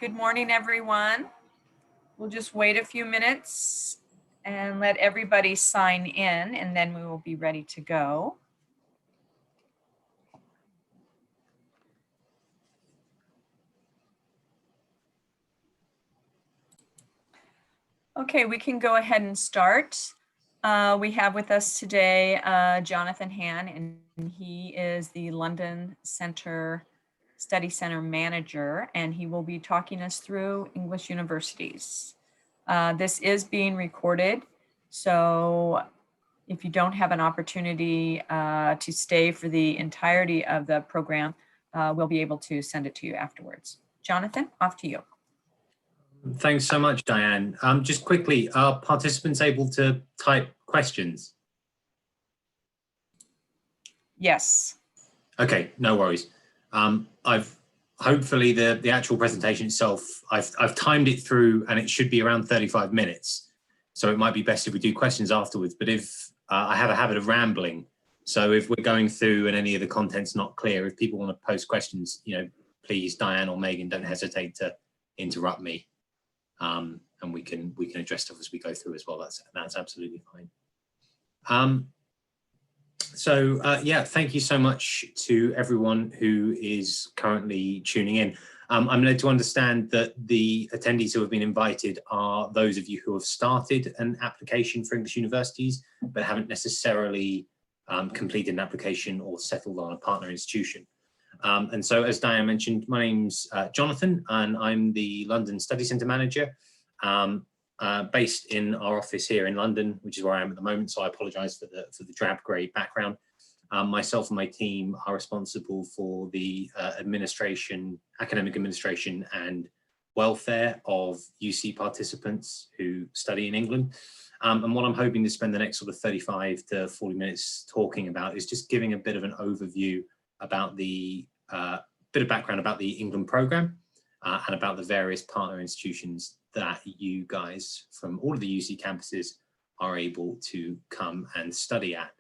Good morning, everyone. We'll just wait a few minutes and let everybody sign in, and then we will be ready to go. Okay, we can go ahead and start. We have with us today Jonathan Han, and he is the London Study Center Manager, and he will be talking us through English universities. This is being recorded, so if you don't have an opportunity to stay for the entirety of the program, we'll be able to send it to you afterwards. Jonathan, off to you. Thanks so much, Diane. Just quickly, are participants able to type questions? Yes. Okay, no worries. Hopefully the actual presentation itself, I've timed it through and it should be around 35 minutes. So it might be best if we do questions afterwards, but if I have a habit of rambling. So if we're going through and any of the content's not clear, if people want to post questions, please, Diane or Megan, don't hesitate to interrupt me. And we can address stuff as we go through as well. That's absolutely fine. Yeah, thank you so much to everyone who is currently tuning in. I'm led to understand that the attendees who have been invited are those of you who have started an application for English universities, but haven't necessarily completed an application or settled on a partner institution. And so, as Diane mentioned, my name's Jonathan, and I'm the London Study Centre Manager, based in our office here in London, which is where I am at the moment. So I apologise for the drab grey background. Myself and my team are responsible for the academic administration and welfare of UC participants who study in England. And what I'm hoping to spend the next sort of 35 to 40 minutes talking about is just giving a bit of an overview about the bit of background about the England programme and about the various partner institutions that you guys from all of the UC campuses are able to come and study at.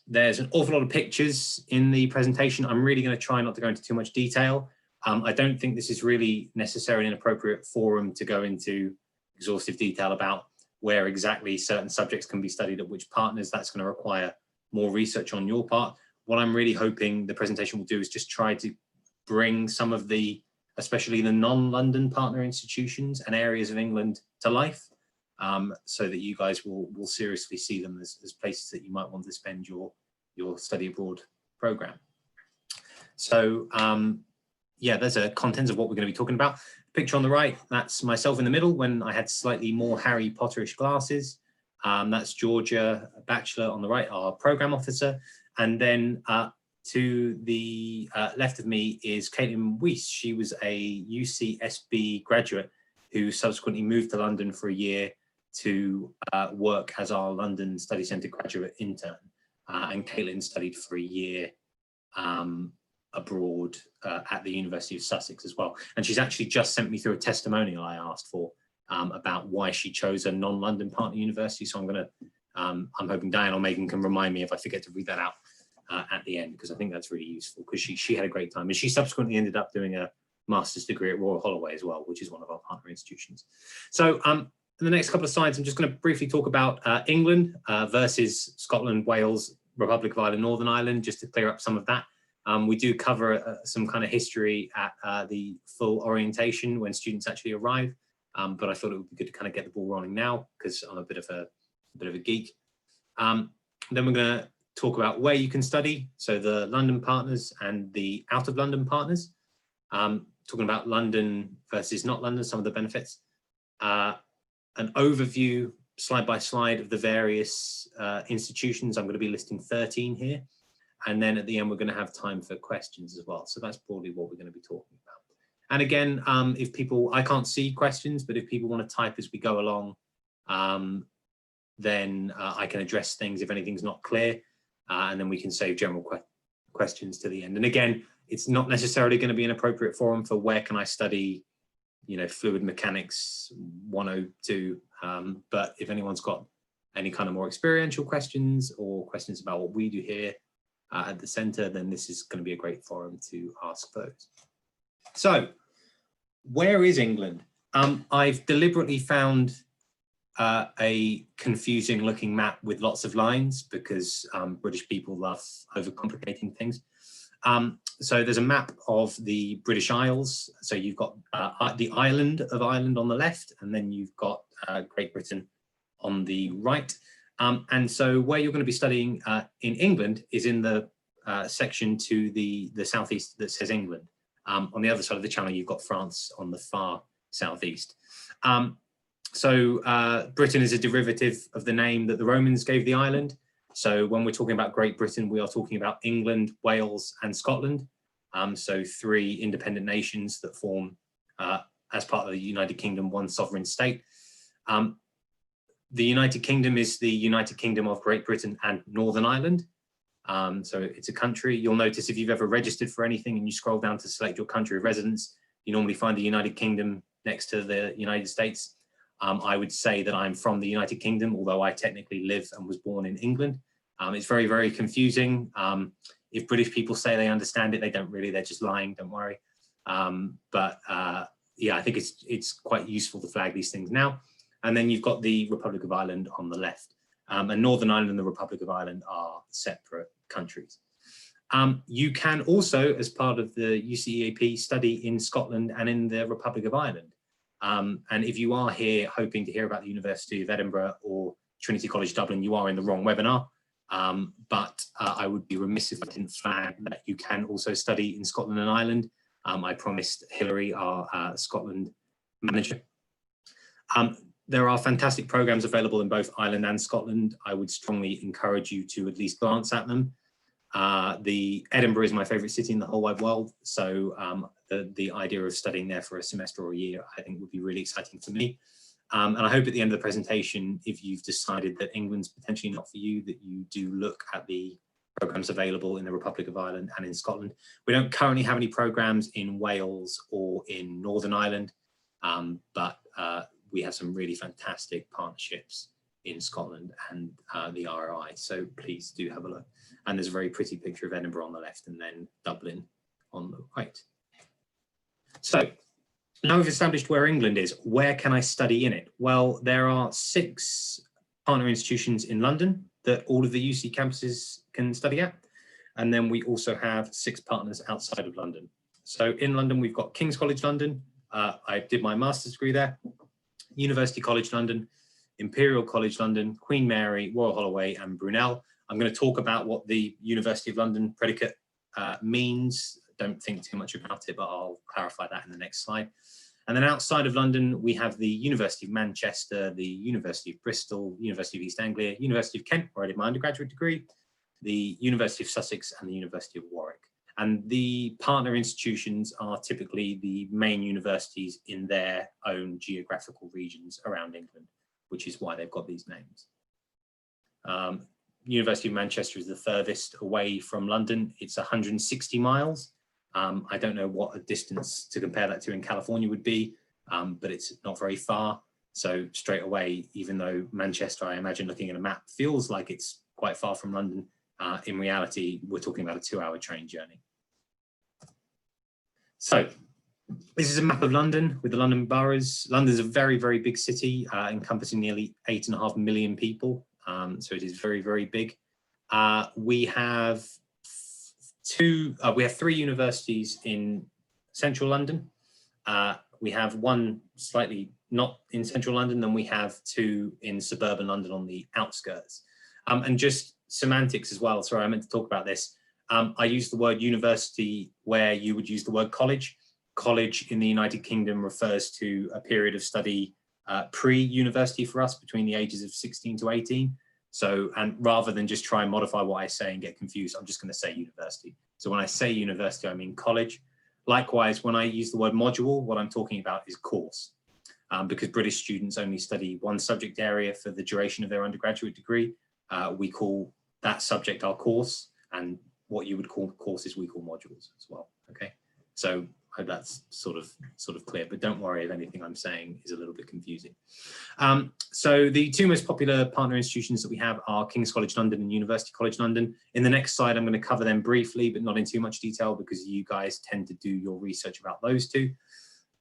There's an awful lot of pictures in the presentation. I'm really going to try not to go into too much detail. I don't think this is really necessarily an appropriate forum to go into exhaustive detail about where exactly certain subjects can be studied at which partners. That's going to require more research on your part. What I'm really hoping the presentation will do is just try to bring some of the, especially the non-London partner institutions and areas of England to life, so that you guys will seriously see them as places that you might want to spend your study abroad program. So yeah, there's a contents of what we're going to be talking about. Picture on the right, that's myself in the middle when I had slightly more Harry Potterish glasses. That's Georgia, a bachelor on the right, our program officer. And then to the left of me is Caitlin Weiss. She was a UCSB graduate who subsequently moved to London for a year to work as our London Study Centre graduate intern. And Caitlin studied for a year abroad at the University of Sussex as well. And she's actually just sent me through a testimonial I asked for about why she chose a non-London partner university. So I'm hoping Diane or Megan can remind me if I forget to read that out at the end, because I think that's really useful, because she had a great time. And she subsequently ended up doing a master's degree at Royal Holloway as well, which is one of our partner institutions. So in the next couple of slides, I'm just going to briefly talk about England versus Scotland, Wales, Republic of Ireland, Northern Ireland, just to clear up some of that. We do cover some kind of history at the full orientation when students actually arrive, but I thought it would be good to kind of get the ball rolling now, because I'm a bit of a geek. Then we're going to talk about where you can study, so the London partners and the out of London partners. Talking about London versus not London, some of the benefits. An overview, slide by slide, of the various institutions. I'm going to be listing 13 here. And then at the end, we're going to have time for questions as well. So that's broadly what we're going to be talking about. And again, if people, I can't see questions, but if people want to type as we go along, then I can address things if anything's not clear. And then we can save general questions to the end. And again, it's not necessarily going to be an appropriate forum for where can I study, fluid mechanics 102. But if anyone's got any kind of more experiential questions or questions about what we do here at the centre, then this is going to be a great forum to ask those. So where is England? I've deliberately found a confusing looking map with lots of lines because British people love overcomplicating things. So there's a map of the British Isles. So you've got the island of Ireland on the left, and then you've got Great Britain on the right. And so where you're going to be studying in England is in the section to the southeast that says England. On the other side of the channel, you've got France on the far southeast. So Britain is a derivative of the name that the Romans gave the island. So when we're talking about Great Britain, we are talking about England, Wales, and Scotland. So 3 independent nations that form, as part of the United Kingdom, one sovereign state. The United Kingdom is the United Kingdom of Great Britain and Northern Ireland. So it's a country. You'll notice if you've ever registered for anything and you scroll down to select your country of residence, you normally find the United Kingdom next to the United States. I would say that I'm from the United Kingdom, although I technically live and was born in England. It's very, very confusing. If British people say they understand it, they don't really, they're just lying, don't worry. Yeah, I think it's quite useful to flag these things now. And then you've got the Republic of Ireland on the left. And Northern Ireland and the Republic of Ireland are separate countries. You can also, as part of the UCEAP, study in Scotland and in the Republic of Ireland. And if you are here hoping to hear about the University of Edinburgh or Trinity College Dublin, you are in the wrong webinar. I would be remiss if I didn't flag that you can also study in Scotland and Ireland. I promised Hilary, our Scotland manager. There are fantastic programs available in both Ireland and Scotland. I would strongly encourage you to at least glance at them. Edinburgh is my favourite city in the whole wide world, so the idea of studying there for a semester or a year, I think, would be really exciting for me. And I hope at the end of the presentation, if you've decided that England's potentially not for you, that you do look at the programs available in the Republic of Ireland and in Scotland. We don't currently have any programs in Wales or in Northern Ireland, but we have some really fantastic partnerships in Scotland and the ROI, so please do have a look. And there's a very pretty picture of Edinburgh on the left and then Dublin on the right. So now we've established where England is, where can I study in it? Well, there are 6 partner institutions in London that all of the UC campuses can study at. And then we also have 6 partners outside of London. So in London, we've got King's College London. I did my master's degree there. University College London, Imperial College London, Queen Mary, Royal Holloway, and Brunel. I'm going to talk about what the University of London predicate means. Don't think too much about it, but I'll clarify that in the next slide. And then outside of London, we have the University of Manchester, the University of Bristol, University of East Anglia, University of Kent, where I did my undergraduate degree, the University of Sussex, and the University of Warwick. And the partner institutions are typically the main universities in their own geographical regions around England, which is why they've got these names. University of Manchester is the furthest away from London. It's 160 miles. I don't know what a distance to compare that to in California would be, but it's not very far. So straight away, even though Manchester, I imagine looking at a map, feels like it's quite far from London, in reality, we're talking about a 2-hour train journey. So this is a map of London with the London boroughs. London's a very, very big city, encompassing nearly 8.5 million people. So it is very, very big. We have 3 universities in central London. We have 1 slightly not in central London, then we have 2 in suburban London on the outskirts. And just semantics as well, sorry, I meant to talk about this. I use the word university where you would use the word college. College in the United Kingdom refers to a period of study pre-university for us between the ages of 16 to 18. So, and rather than just try and modify what I say and get confused, I'm just going to say university. So when I say university, I mean college. Likewise, when I use the word module, what I'm talking about is course, because British students only study 1 subject area for the duration of their undergraduate degree. We call that subject our course, and what you would call courses, we call modules as well. Okay, so I hope that's sort of clear, but don't worry if anything I'm saying is a little bit confusing. So the 2 most popular partner institutions that we have are King's College London and University College London. In the next slide, I'm going to cover them briefly, but not in too much detail because you guys tend to do your research about those 2.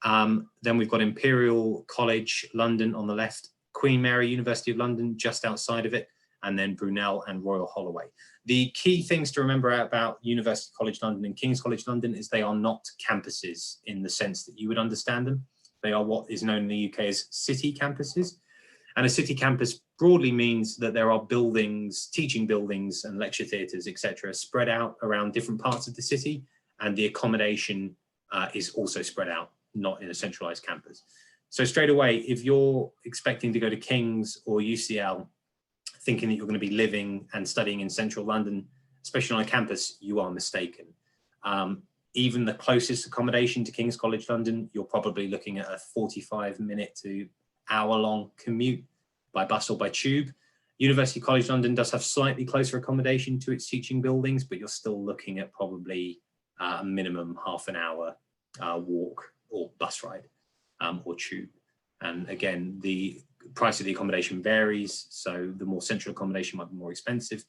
Then we've got Imperial College, London on the left, Queen Mary, University of London, just outside of it, and then Brunel and Royal Holloway. The key things to remember about University College London and King's College London is they are not campuses in the sense that you would understand them. They are what is known in the UK as city campuses. And a city campus broadly means that there are buildings, teaching buildings and lecture theatres, etc., spread out around different parts of the city, and the accommodation is also spread out, not in a centralised campus. So straight away, if you're expecting to go to King's or UCL, thinking that you're going to be living and studying in central London, especially on a campus, you are mistaken. Even the closest accommodation to King's College London, you're probably looking at a 45-minute to hour-long commute by bus or by tube. University College London does have slightly closer accommodation to its teaching buildings, but you're still looking at probably a minimum half an hour walk or bus ride or tube. And again, the price of the accommodation varies, so the more central accommodation might be more expensive.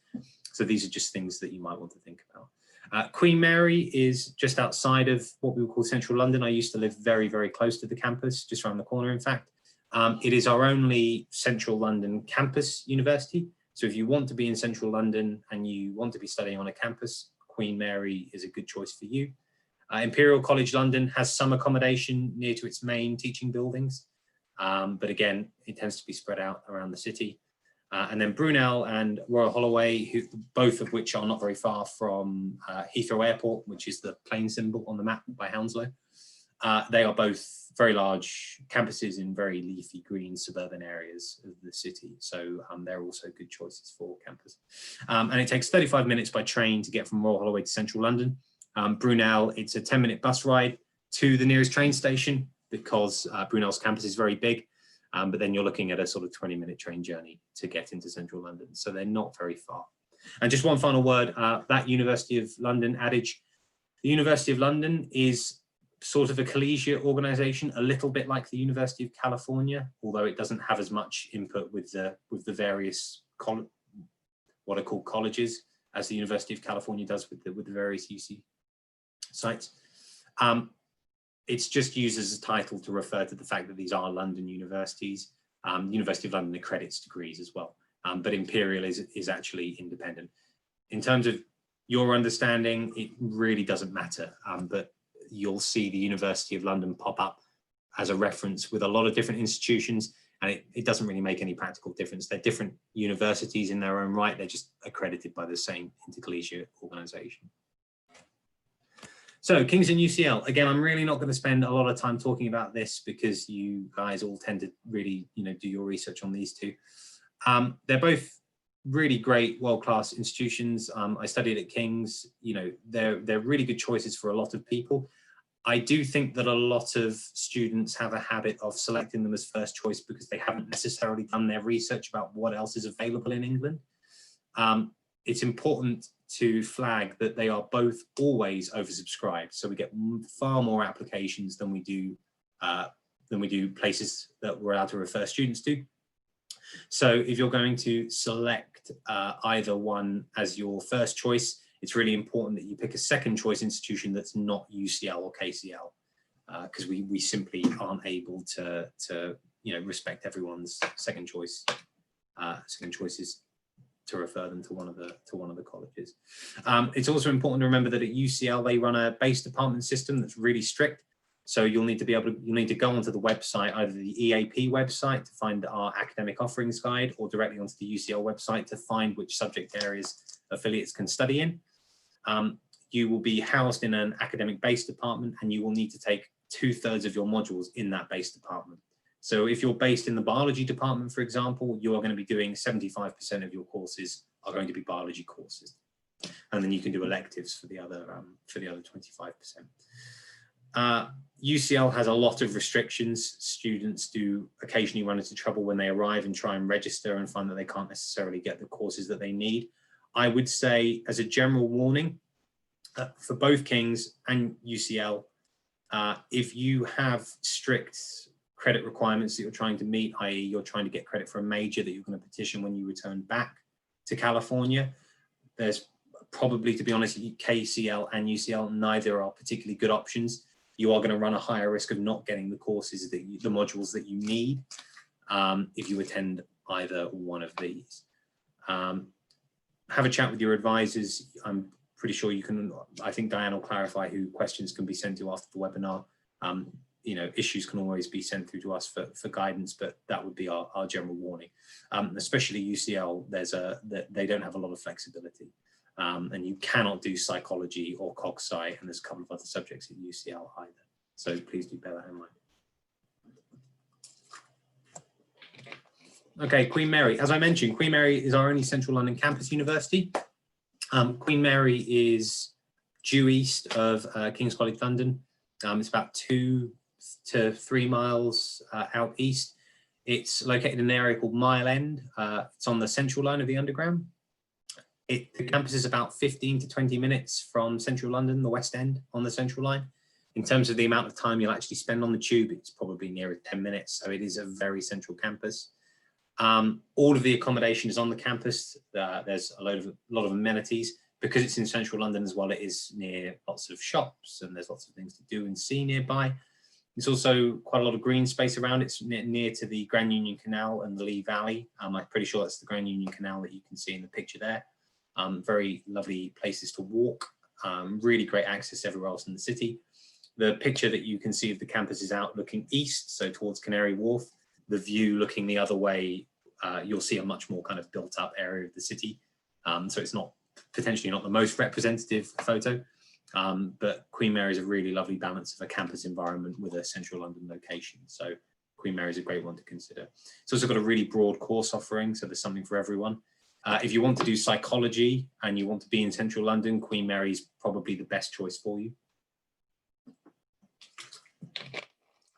So these are just things that you might want to think about. Queen Mary is just outside of what we would call central London. I used to live very, very close to the campus, just around the corner, in fact. It is our only central London campus university. So if you want to be in central London and you want to be studying on a campus, Queen Mary is a good choice for you. Imperial College London has some accommodation near to its main teaching buildings. But again, it tends to be spread out around the city. And then Brunel and Royal Holloway, both of which are not very far from Heathrow Airport, which is the plane symbol on the map by Hounslow. They are both very large campuses in very leafy green suburban areas of the city. So they're also good choices for campus. And it takes 35 minutes by train to get from Royal Holloway to central London. Brunel, it's a 10-minute bus ride to the nearest train station, because Brunel's campus is very big, but then you're looking at a sort of 20-minute train journey to get into central London. So they're not very far. And just one final word, that University of London adage, the University of London is sort of a collegiate organisation, a little bit like the University of California, although it doesn't have as much input with the various, what are called colleges, as the University of California does with the various UC sites. It's just used as a title to refer to the fact that these are London universities. University of London accredits degrees as well, but Imperial is actually independent. In terms of your understanding, it really doesn't matter, but you'll see the University of London pop up as a reference with a lot of different institutions, and it doesn't really make any practical difference. They're different universities in their own right. They're just accredited by the same intercollegiate organisation. So King's and UCL, again, I'm really not going to spend a lot of time talking about this because you guys all tend to really, do your research on these two. They're both really great world-class institutions. I studied at King's, they're really good choices for a lot of people. I do think that a lot of students have a habit of selecting them as first choice because they haven't necessarily done their research about what else is available in England. It's important to flag that they are both always oversubscribed. So we get far more applications than we do places that we're allowed to refer students to. So if you're going to select either one as your first choice, it's really important that you pick a second choice institution that's not UCL or KCL, because we simply aren't able to respect everyone's second choices to refer them to one of the colleges. It's also important to remember that at UCL they run a base department system that's really strict. So you'll need to go onto the website, either the EAP website to find our academic offerings guide, or directly onto the UCL website to find which subject areas affiliates can study in. You will be housed in an academic base department, and you will need to take 2/3 of your modules in that base department. So if you're based in the biology department, for example, you are going to be doing 75% of your courses are going to be biology courses. And then you can do electives for the other 25%. UCL has a lot of restrictions. Students do occasionally run into trouble when they arrive and try and register and find that they can't necessarily get the courses that they need. I would say, as a general warning, for both King's and UCL, if you have strict credit requirements that you're trying to meet, i.e. you're trying to get credit for a major that you're going to petition when you return back to California, there's probably, to be honest, KCL and UCL, neither are particularly good options. you are going to run a higher risk of not getting the courses that the modules that you need if you attend either one of these. Have a chat with your advisors. I'm pretty sure you can, I think Diane will clarify who questions can be sent to after the webinar. You know, issues can always be sent through to us for guidance, but that would be our general warning. Especially UCL, they don't have a lot of flexibility. And you cannot do psychology or cog sci, and there's a couple of other subjects at UCL either. So please do bear that in mind. Okay, Queen Mary. As I mentioned, Queen Mary is our only central London campus university. Queen Mary is due east of King's College London. It's about 2 to 3 miles out east. It's located in an area called Mile End. It's on the central line of the Underground. The campus is about 15 to 20 minutes from central London, the West End, on the central line. In terms of the amount of time you'll actually spend on the tube, it's probably nearer 10 minutes. So it is a very central campus. All of the accommodation is on the campus. There's a lot of amenities. Because it's in central London as well, it is near lots of shops and there's lots of things to do and see nearby. There's also quite a lot of green space around. It's near to the Grand Union Canal and the Lee Valley. I'm pretty sure that's the Grand Union Canal that you can see in the picture there. Very lovely places to walk. Really great access everywhere else in the city. The picture that you can see of the campus is out looking east, so towards Canary Wharf. The view looking the other way, you'll see a much more kind of built up area of the city. So it's potentially not the most representative photo, but Queen Mary is a really lovely balance of a campus environment with a central London location. So Queen Mary is a great one to consider. It's also got a really broad course offering, so there's something for everyone. If you want to do psychology and you want to be in central London, Queen Mary is probably the best choice for you.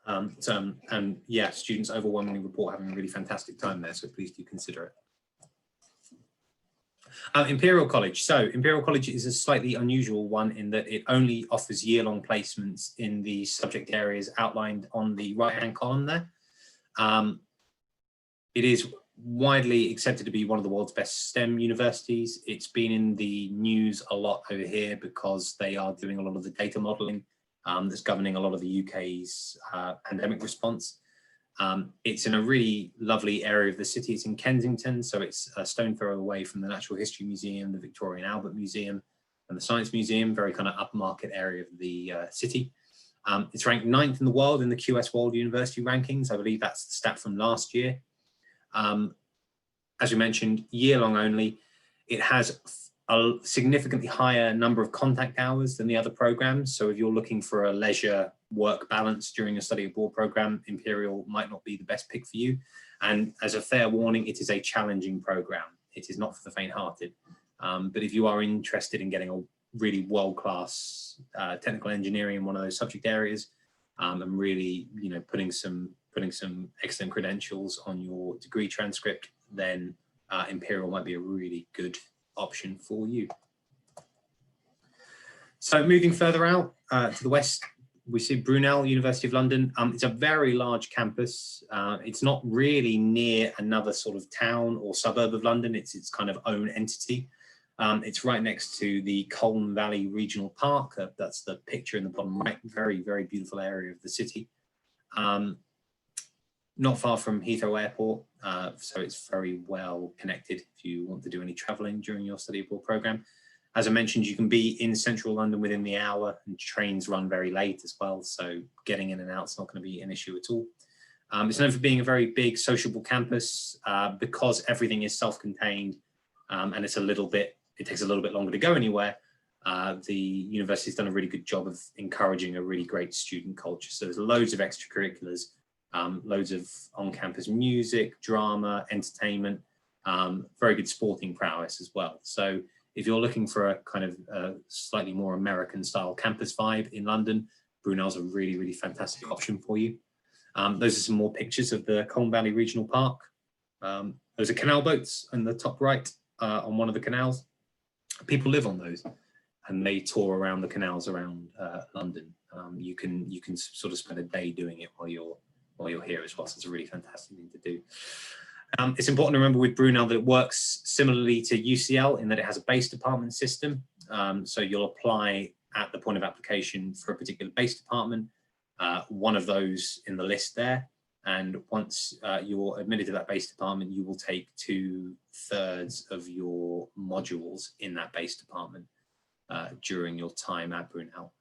And yeah, students overwhelmingly report having a really fantastic time there, so please do consider it. Imperial College. So Imperial College is a slightly unusual one in that it only offers year-long placements in the subject areas outlined on the right-hand column there. It is widely accepted to be one of the world's best STEM universities. It's been in the news a lot over here because they are doing a lot of the data modeling that's governing a lot of the UK's pandemic response. It's in a really lovely area of the city. It's in Kensington, so it's a stone throw away from the Natural History Museum, the Victoria and Albert Museum, and the Science Museum, very kind of upmarket area of the city. It's ranked 9th in the world in the QS World University rankings. I believe that's the stat from last year. As we mentioned, year-long only. It has a significantly higher number of contact hours than the other programs. So if you're looking for a leisure work balance during a study abroad program, Imperial might not be the best pick for you. And as a fair warning, it is a challenging program. It is not for the faint-hearted. But if you are interested in getting a really world-class technical engineering in one of those subject areas, and really, you know, putting some excellent credentials on your degree transcript, then Imperial might be a really good option for you. So moving further out to the west, we see Brunel, University of London. It's a very large campus. It's not really near another sort of town or suburb of London. It's its kind of own entity. It's right next to the Colne Valley Regional Park. That's the picture in the bottom right. Very, very beautiful area of the city. Not far from Heathrow Airport, so it's very well connected if you want to do any travelling during your study abroad programme. As I mentioned, you can be in central London within the hour, and trains run very late as well, so getting in and out is not going to be an issue at all. It's known for being a very big sociable campus because everything is self-contained, and it takes a little bit longer to go anywhere. The university's done a really good job of encouraging a really great student culture. So there's loads of extracurriculars, loads of on-campus music, drama, entertainment, very good sporting prowess as well. So if you're looking for a kind of slightly more American style campus vibe in London, Brunel's a really, really fantastic option for you. Those are some more pictures of the Colne Valley Regional Park. Those are canal boats in the top right on one of the canals. People live on those and they tour around the canals around London. You can sort of spend a day doing it while you're here as well. So it's a really fantastic thing to do. It's important to remember with Brunel that it works similarly to UCL in that it has a base department system. So you'll apply at the point of application for a particular base department, one of those in the list there. And once you're admitted to that base department, you will take 2/3 of your modules in that base department during your time at Brunel,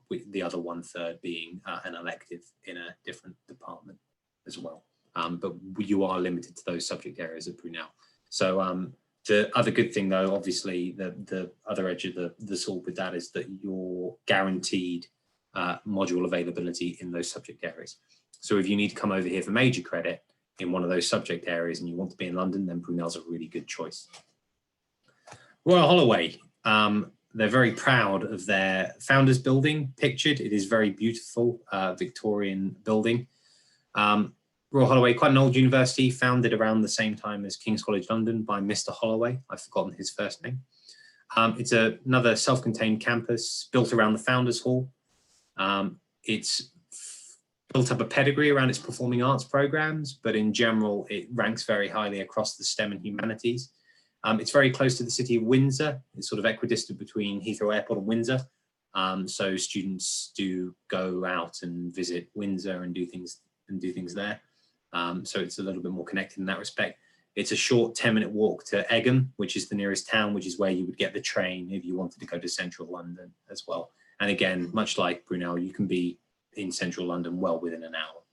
with the other 1/3 being an elective in a different department as well. But you are limited to those subject areas at Brunel. So the other good thing, though, obviously, the other edge of the sword with that is that you're guaranteed module availability in those subject areas. So if you need to come over here for major credit in one of those subject areas and you want to be in London, then Brunel's a really good choice. Royal Holloway, they're very proud of their founders building pictured. It is very beautiful, Victorian building. Royal Holloway, quite an old university, founded around the same time as King's College London by Mr. Holloway. I've forgotten his first name. It's another self-contained campus built around the Founders Hall. It's built up a pedigree around its performing arts programs, but in general, it ranks very highly across the STEM and humanities. It's very close to the city of Windsor. It's sort of equidistant between Heathrow Airport and Windsor. So students do go out and visit Windsor and do things there. So it's a little bit more connected in that respect. It's a short 10-minute walk to Egham, which is the nearest town, which is where you would get the train if you wanted to go to central London as well. And again, much like Brunel, you can be in central London well within an hour.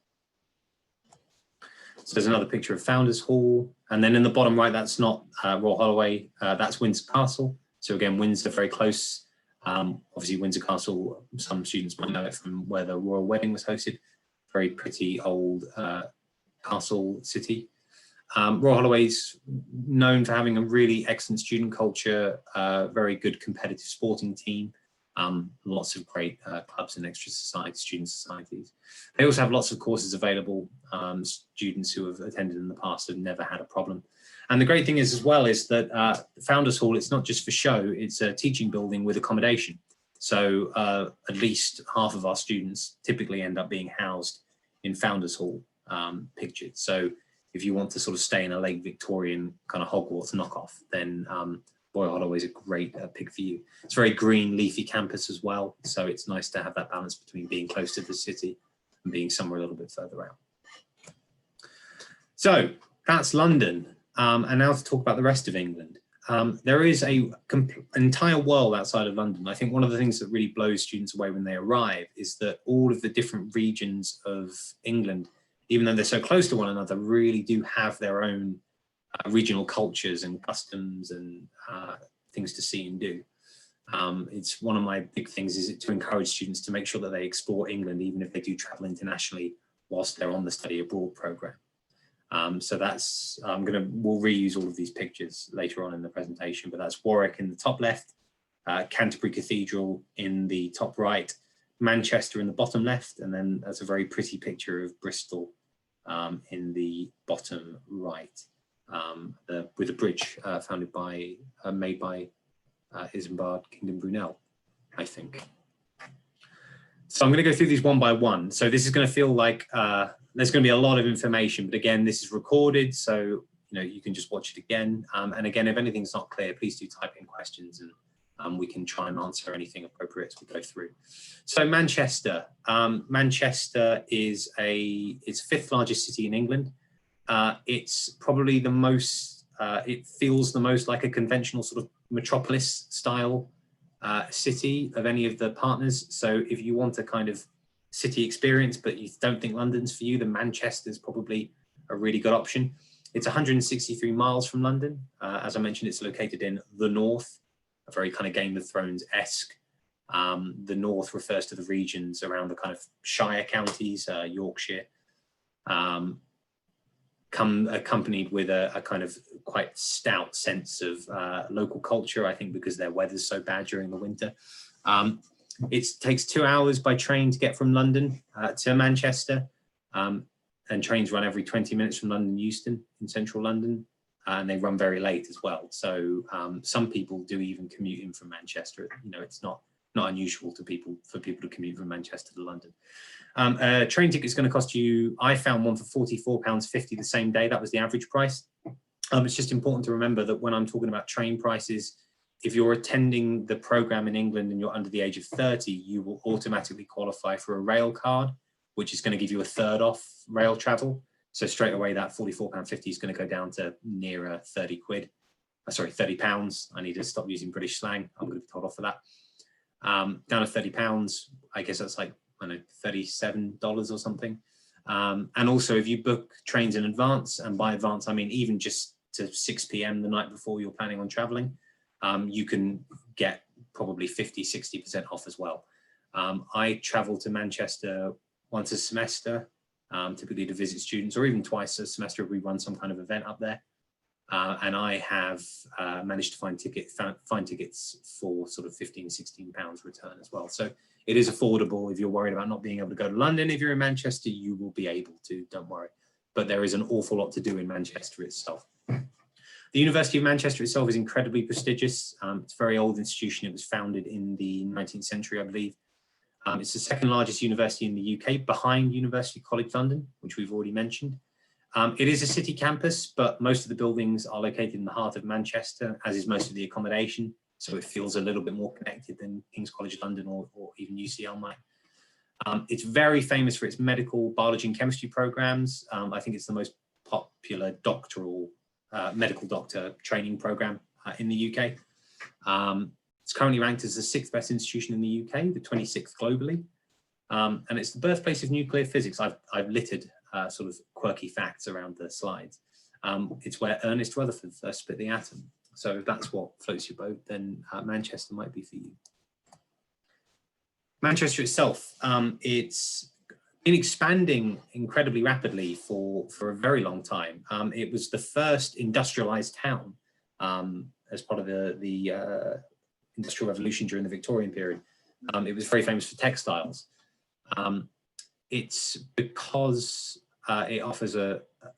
So there's another picture of Founders Hall. And then in the bottom right, that's not Royal Holloway, that's Windsor Castle. So again, Windsor very close. Obviously Windsor Castle, some students might know it from where the royal wedding was hosted. Very pretty old castle city. Royal Holloway's known for having a really excellent student culture, very good competitive sporting team. Lots of great clubs and extra society, student societies. They also have lots of courses available. Students who have attended in the past have never had a problem. And the great thing is as well is that Founders Hall, it's not just for show, it's a teaching building with accommodation. So at least half of our students typically end up being housed in Founders Hall pictured. So if you want to sort of stay in a late Victorian kind of Hogwarts knockoff, then Royal Holloway is a great pick for you. It's a very green, leafy campus as well. So it's nice to have that balance between being close to the city and being somewhere a little bit further out. So that's London. And now to talk about the rest of England. There is an entire world outside of London. I think one of the things that really blows students away when they arrive is that all of the different regions of England, even though they're so close to one another, really do have their own regional cultures and customs and things to see and do. It's one of my big things is to encourage students to make sure that they explore England, even if they do travel internationally whilst they're on the study abroad program. So that's, we'll reuse all of these pictures later on in the presentation, but that's Warwick in the top left, Canterbury Cathedral in the top right, Manchester in the bottom left, and then that's a very pretty picture of Bristol in the bottom right, with a bridge made by Isambard Kingdom Brunel, I think. So I'm going to go through these one by one. So this is going to feel like there's going to be a lot of information, but again, this is recorded, so you can just watch it again. And again, if anything's not clear, please do type in questions, and we can try and answer anything appropriate as we go through. So Manchester, Manchester is it's fifth largest city in England. It's probably the most, it feels the most like a conventional sort of metropolis style city of any of the partners. So if you want a kind of city experience, but you don't think London's for you, then Manchester is probably a really good option. It's 163 miles from London. As I mentioned, it's located in the north, a very kind of Game of Thrones-esque. The north refers to the regions around the kind of Shire counties, Yorkshire, accompanied with a kind of quite stout sense of local culture, I think because their weather's so bad during the winter. It takes 2 hours by train to get from London to Manchester, and trains run every 20 minutes from London Euston in central London, and they run very late as well. So some people do even commute in from Manchester. It's not unusual for people to commute from Manchester to London. A train ticket is going to cost you, I found one for £44.50 the same day. That was the average price. It's just important to remember that when I'm talking about train prices, if you're attending the program in England and you're under the age of 30, you will automatically qualify for a rail card, which is going to give you a third off rail travel. So straight away, that £44.50 is going to go down to nearer 30 quid. Sorry, 30 pounds. I need to stop using British slang. I'm going to be told off for that. Down to 30 pounds. I guess that's like, I don't know, $37 or something. And also if you book trains in advance, and by advance, I mean, even just to 6 p.m. the night before you're planning on traveling, you can get probably 50–60% off as well. I travel to Manchester once a semester, typically to visit students, or even twice a semester if we run some kind of event up there. And I have managed to find tickets for sort of £15–16 return as well. So it is affordable. If you're worried about not being able to go to London, if you're in Manchester, you will be able to, don't worry. But there is an awful lot to do in Manchester itself. The University of Manchester itself is incredibly prestigious. It's a very old institution. It was founded in the 19th century, I believe. It's the second largest university in the UK, behind University College London, which we've already mentioned. It is a city campus, but most of the buildings are located in the heart of Manchester, as is most of the accommodation. So it feels a little bit more connected than King's College London or even UCL might. It's very famous for its medical, biology and chemistry programs. I think it's the most popular doctoral medical doctor training program in the UK. It's currently ranked as the 6th best institution in the UK, the 26th globally. And it's the birthplace of nuclear physics. I've littered sort of quirky facts around the slides. It's where Ernest Rutherford first split the atom. So if that's what floats your boat, then Manchester might be for you. Manchester itself, it's been expanding incredibly rapidly for a very long time. It was the first industrialized town as part of the Industrial Revolution during the Victorian period. It was very famous for textiles. It's because it offers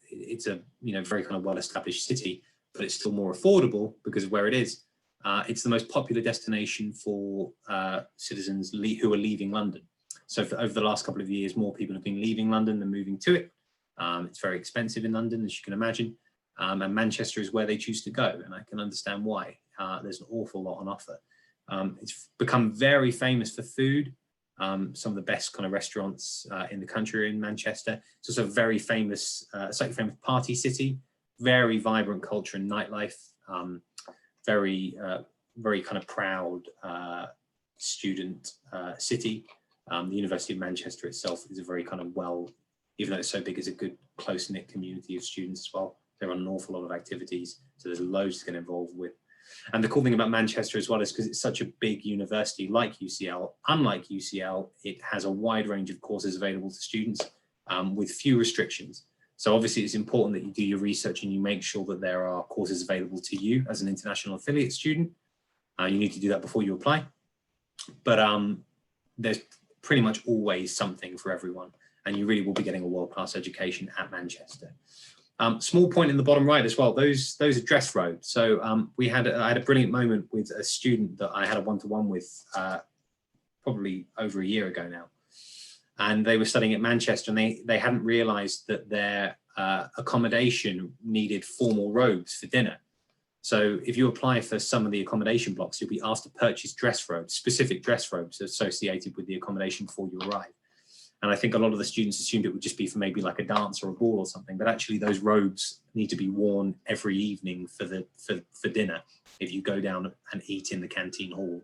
it's a very kind of well-established city, but it's still more affordable because of where it is. It's the most popular destination for citizens who are leaving London. So over the last couple of years, more people have been leaving London than moving to it. It's very expensive in London, as you can imagine. And Manchester is where they choose to go, and I can understand why. There's an awful lot on offer. It's become very famous for food. Some of the best kind of restaurants in the country are in Manchester. It's also a very famous, slightly famous party city, very vibrant culture and nightlife, very kind of proud student city. The University of Manchester itself is a very kind of even though it's so big, it's a good close-knit community of students as well. There are an awful lot of activities, so there's loads to get involved with. And the cool thing about Manchester as well is because it's such a big university like UCL, unlike UCL, it has a wide range of courses available to students with few restrictions. So obviously it's important that you do your research and you make sure that there are courses available to you as an international affiliate student. You need to do that before you apply. But there's pretty much always something for everyone, and you really will be getting a world-class education at Manchester. Small point in the bottom right as well, those are dress robes. So I had a brilliant moment with a student that I had a one-to-one with probably over a year ago now. And they were studying at Manchester, and they hadn't realized that their accommodation needed formal robes for dinner. So if you apply for some of the accommodation blocks, you'll be asked to purchase dress robes, specific dress robes associated with the accommodation before you arrive. And I think a lot of the students assumed it would just be for maybe like a dance or a ball or something, but actually those robes need to be worn every evening for dinner if you go down and eat in the canteen hall.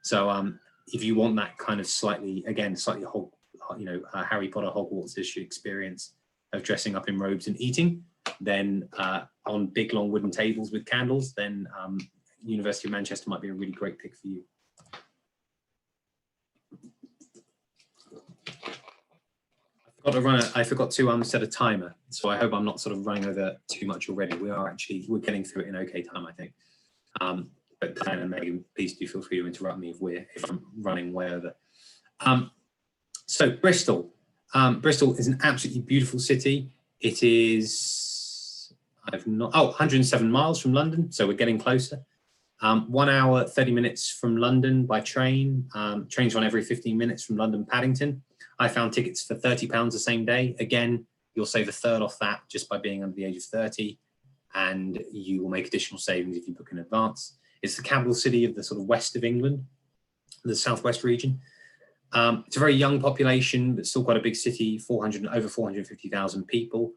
So if you want that kind of slightly Harry Potter Hogwarts-ish experience of dressing up in robes and eating, then on big long wooden tables with candles, then University of Manchester might be a really great pick for you. I forgot to set a timer, so I hope I'm not sort of running over too much already. We're getting through it in okay time, I think. But Diane and Megan, please do feel free to interrupt me if I'm running way over. So Bristol. Bristol is an absolutely beautiful city. It is 107 miles from London, so we're getting closer. 1 hour, 30 minutes from London by train. Trains run every 15 minutes from London Paddington. I found tickets for £30 the same day. Again, you'll save a third off that just by being under the age of 30, and you will make additional savings if you book in advance. It's the capital city of the sort of west of England, the southwest region. It's a very young population, but still quite a big city, over 450,000 people.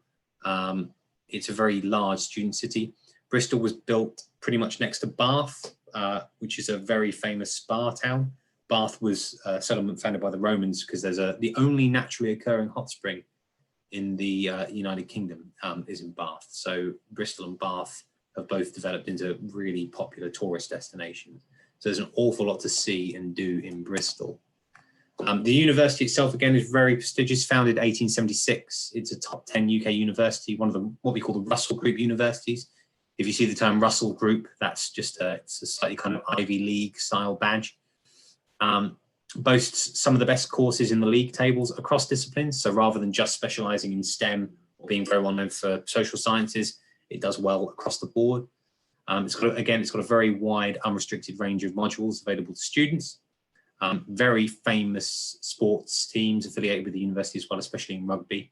It's a very large student city. Bristol was built pretty much next to Bath, which is a very famous spa town. Bath was a settlement founded by the Romans because there's the only naturally occurring hot spring in the United Kingdom is in Bath. So Bristol and Bath have both developed into really popular tourist destinations. So there's an awful lot to see and do in Bristol. The university itself, again, is very prestigious, founded 1876. It's a top 10 UK university, one of the, what we call the Russell Group universities. If you see the term Russell Group, that's just it's a slightly kind of Ivy League style badge. Boasts some of the best courses in the league tables across disciplines. So rather than just specializing in STEM or being very well known for social sciences, it does well across the board. It's got a very wide, unrestricted range of modules available to students. Very famous sports teams affiliated with the university as well, especially in rugby.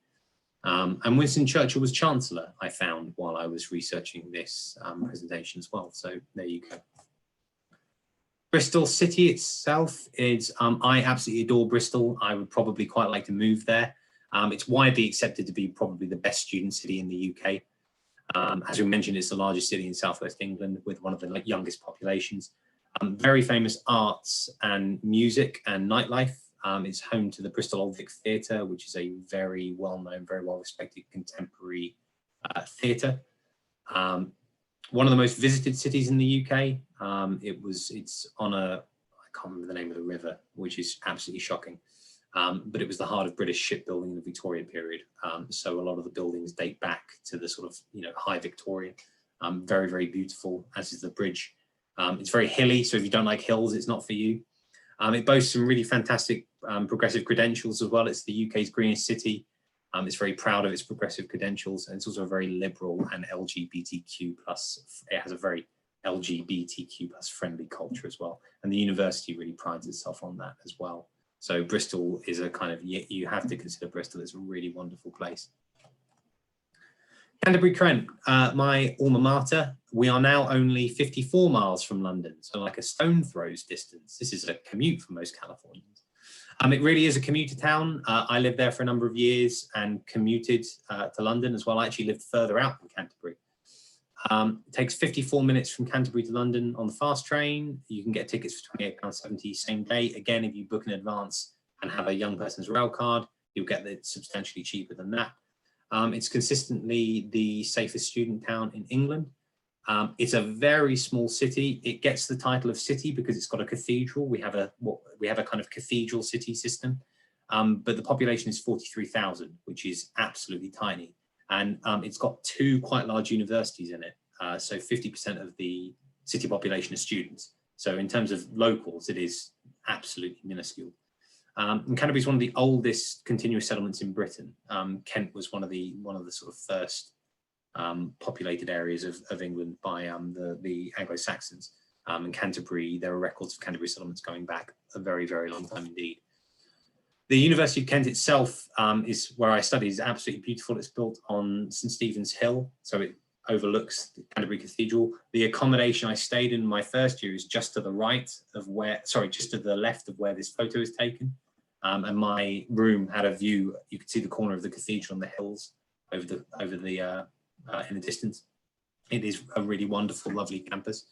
And Winston Churchill was Chancellor, I found, while I was researching this presentation as well. So there you go. Bristol City itself is, I absolutely adore Bristol. I would probably quite like to move there. It's widely accepted to be probably the best student city in the UK. As we mentioned, it's the largest city in southwest England with one of the youngest populations. Very famous arts and music and nightlife. It's home to the Bristol Old Vic Theatre, which is a very well-known, very well-respected contemporary theatre. One of the most visited cities in the UK. It's on I can't remember the name of the river, which is absolutely shocking. But it was the heart of British shipbuilding in the Victorian period. So a lot of the buildings date back to the sort of, high Victorian. Very, very beautiful, as is the bridge. It's very hilly, so if you don't like hills, it's not for you. It boasts some really fantastic progressive credentials as well. It's the UK's greenest city. It's very proud of its progressive credentials, and it's also a very liberal and LGBTQ plus. It has a very LGBTQ plus friendly culture as well, and the university really prides itself on that as well. So Bristol is a kind of, you have to consider Bristol as a really wonderful place. Canterbury Trent, my alma mater. We are now only 54 miles from London, so like a stone throw's distance. This is a commute for most Californians. It really is a commuter town. I lived there for a number of years and commuted to London as well. I actually lived further out than Canterbury. It takes 54 minutes from Canterbury to London on the fast train. You can get tickets for £28.70 same day. Again, if you book in advance and have a young person's rail card, you'll get it substantially cheaper than that. It's consistently the safest student town in England. It's a very small city. It gets the title of city because it's got a cathedral. We have a kind of cathedral city system, but the population is 43,000, which is absolutely tiny. And it's got two quite large universities in it. So 50% of the city population are students. So in terms of locals, it is absolutely minuscule. And Canterbury is one of the oldest continuous settlements in Britain. Kent was one of the sort of first populated areas of England by the Anglo-Saxons. In Canterbury, there are records of Canterbury settlements going back a very, very long time indeed. The University of Kent itself is where I studied. It's absolutely beautiful. It's built on St. Stephen's Hill, so it overlooks the Canterbury Cathedral. The accommodation I stayed in my first year is just to the right of just to the left of where this photo is taken. And my room had a view. You could see the corner of the cathedral and the hills over the in the distance. It is a really wonderful, lovely campus.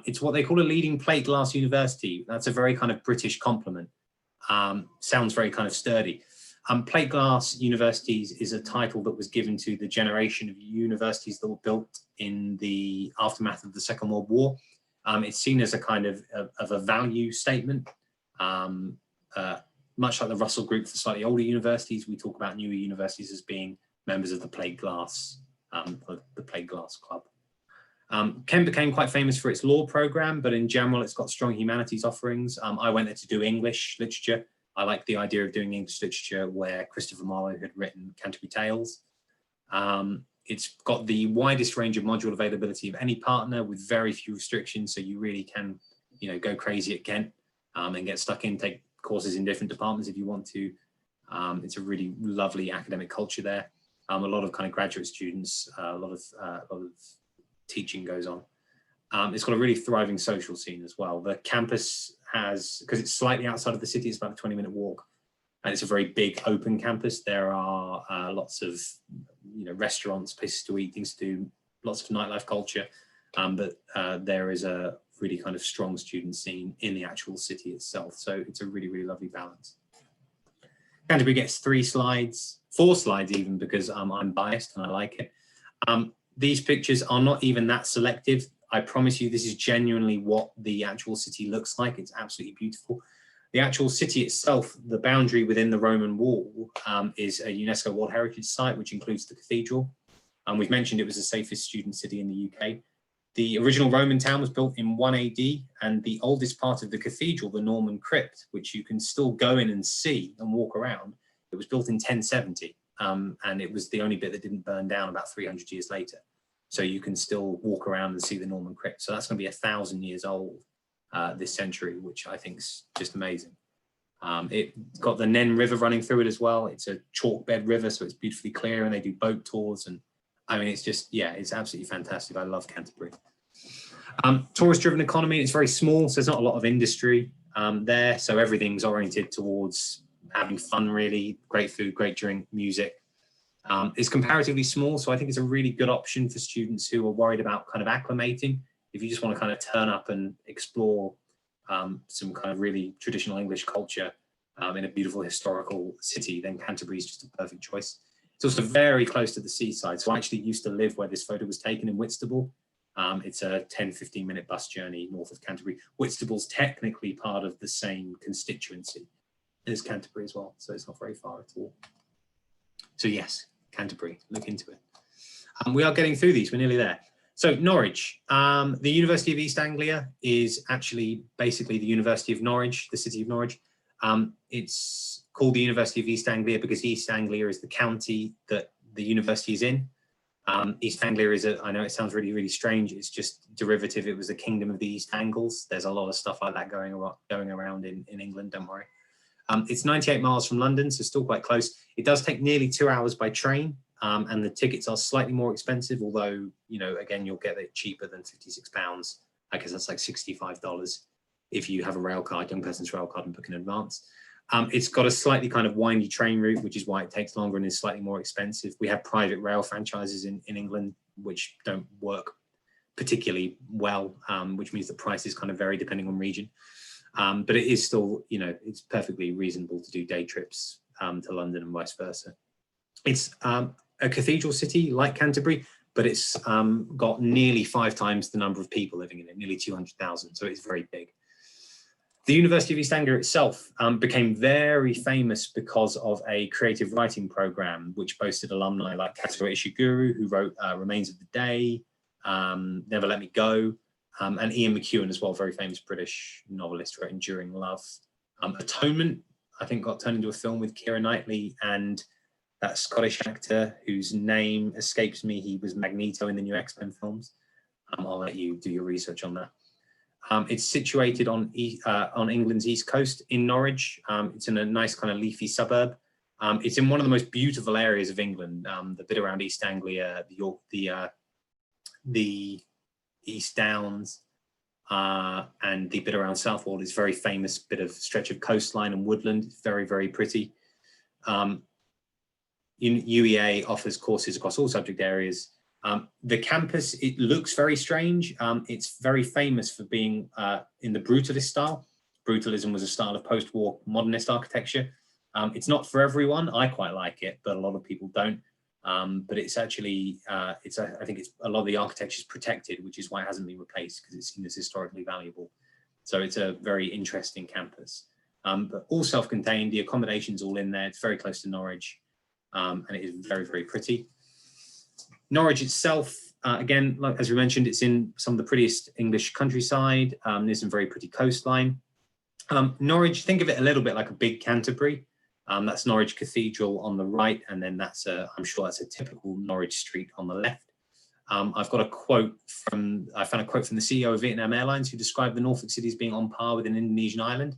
It's what they call a leading plate glass university. That's a very kind of British compliment. Sounds very kind of sturdy. Plate glass universities is a title that was given to the generation of universities that were built in the aftermath of the Second World War. It's seen as a kind of a value statement. Much like the Russell Group for slightly older universities, we talk about newer universities as being members of the plate glass club. Kent became quite famous for its law program, but in general, it's got strong humanities offerings. I went there to do English literature. I like the idea of doing English literature where Christopher Marlowe had written Canterbury Tales. It's got the widest range of module availability of any partner with very few restrictions, so you really can, go crazy at Kent and get stuck in, take courses in different departments if you want to. It's a really lovely academic culture there. A lot of kind of graduate students, a lot of teaching goes on. It's got a really thriving social scene as well. The campus has, because it's slightly outside of the city, it's about a 20-minute walk, and it's a very big open campus. There are lots of restaurants, places to eat, things to do, lots of nightlife culture, but there is a really kind of strong student scene in the actual city itself. So it's a really, really lovely balance. Canterbury gets 3 slides, 4 slides even, because I'm biased and I like it. These pictures are not even that selective. I promise you, this is genuinely what the actual city looks like. It's absolutely beautiful. The actual city itself, the boundary within the Roman wall, is a UNESCO World Heritage Site, which includes the cathedral. We've mentioned it was the safest student city in the UK. The original Roman town was built in 1 AD, and the oldest part of the cathedral, the Norman crypt, which you can still go in and see and walk around, it was built in 1070, and it was the only bit that didn't burn down about 300 years later. So you can still walk around and see the Norman crypt. So that's going to be 1,000 years old this century, which I think is just amazing. It's got the Nen River running through it as well. It's a chalk bed river, so it's beautifully clear, and they do boat tours. And I mean, it's just, yeah, it's absolutely fantastic. I love Canterbury. Tourist-driven economy, it's very small, so there's not a lot of industry there. So everything's oriented towards having fun, really. Great food, great drink, music. It's comparatively small, so I think it's a really good option for students who are worried about kind of acclimating. If you just want to kind of turn up and explore some kind of really traditional English culture in a beautiful historical city, then Canterbury is just a perfect choice. It's also very close to the seaside. So I actually used to live where this photo was taken in Whitstable. It's a 10-15 minute bus journey north of Canterbury. Whitstable's technically part of the same constituency as Canterbury as well, so it's not very far at all. So yes, Canterbury, look into it. We are getting through these, we're nearly there. So Norwich, the University of East Anglia is actually basically the University of Norwich, the city of Norwich. It's called the University of East Anglia because East Anglia is the county that the university is in. East Anglia is I know it sounds really, really strange. It's just derivative. It was the kingdom of the East Angles. There's a lot of stuff like that going around in England, don't worry. It's 98 miles from London, so still quite close. It does take nearly 2 hours by train, and the tickets are slightly more expensive, although, again, you'll get it cheaper than £56. I guess that's like $65 if you have a rail card, young person's rail card, and book in advance. It's got a slightly kind of windy train route, which is why it takes longer and is slightly more expensive. We have private rail franchises in England, which don't work particularly well, which means the prices kind of vary depending on region. But it is still, it's perfectly reasonable to do day trips to London and vice versa. It's a cathedral city like Canterbury, but it's got nearly 5 times the number of people living in it, nearly 200,000. So it's very big. The University of East Anglia itself became very famous because of a creative writing program, which boasted alumni like Kazuo Ishiguro, who wrote Remains of the Day, Never Let Me Go, and Ian McEwan as well, very famous British novelist, wrote Enduring Love. Atonement, I think, got turned into a film with Keira Knightley and that Scottish actor whose name escapes me. He was Magneto in the new X-Men films. I'll let you do your research on that. It's situated on England's east coast in Norwich. It's in a nice kind of leafy suburb. It's in one of the most beautiful areas of England, the bit around East Anglia, the East Downs, and the bit around Southwold is very famous bit of stretch of coastline and woodland. It's very, very pretty. UEA offers courses across all subject areas. The campus, it looks very strange. It's very famous for being in the brutalist style. Brutalism was a style of post-war modernist architecture. It's not for everyone. I quite like it, but a lot of people don't. But it's actually, I think it's a lot of the architecture is protected, which is why it hasn't been replaced, because it's seen as historically valuable. So it's a very interesting campus. But all self-contained, the accommodation's all in there. It's very close to Norwich, and it is very, very pretty. Norwich itself, again, like, as we mentioned, it's in some of the prettiest English countryside. There's some very pretty coastline. Norwich, think of it a little bit like a big Canterbury. That's Norwich Cathedral on the right, and then I'm sure that's a typical Norwich street on the left. I've got a quote I found a quote from the CEO of Vietnam Airlines, who described the Norfolk city as being on par with an Indonesian island.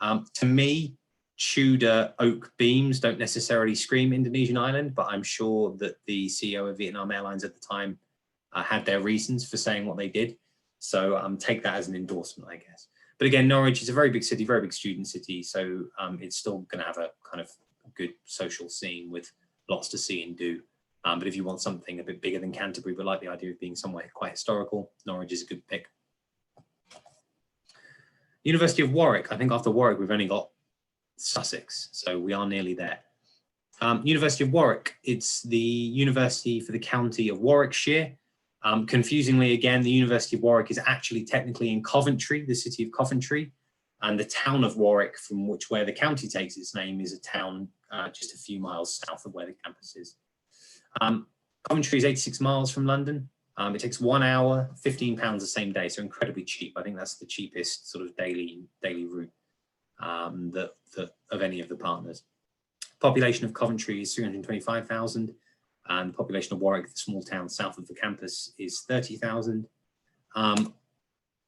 To me, Tudor oak beams don't necessarily scream Indonesian island, but I'm sure that the CEO of Vietnam Airlines at the time had their reasons for saying what they did. So take that as an endorsement, I guess. But again, Norwich is a very big city, very big student city. So it's still going to have a kind of good social scene with lots to see and do. But if you want something a bit bigger than Canterbury, but like the idea of being somewhere quite historical, Norwich is a good pick. University of Warwick. I think after Warwick, we've only got Sussex. So we are nearly there. University of Warwick. It's the university for the county of Warwickshire. Confusingly, again, the University of Warwick is actually technically in Coventry, the city of Coventry, and the town of Warwick, from where the county takes its name, is a town just a few miles south of where the campus is. Coventry is 86 miles from London. It takes 1 hour, £15 the same day, so incredibly cheap. I think that's the cheapest sort of daily route of any of the partners. Population of Coventry is 325,000. And the population of Warwick, the small town south of the campus, is 30,000.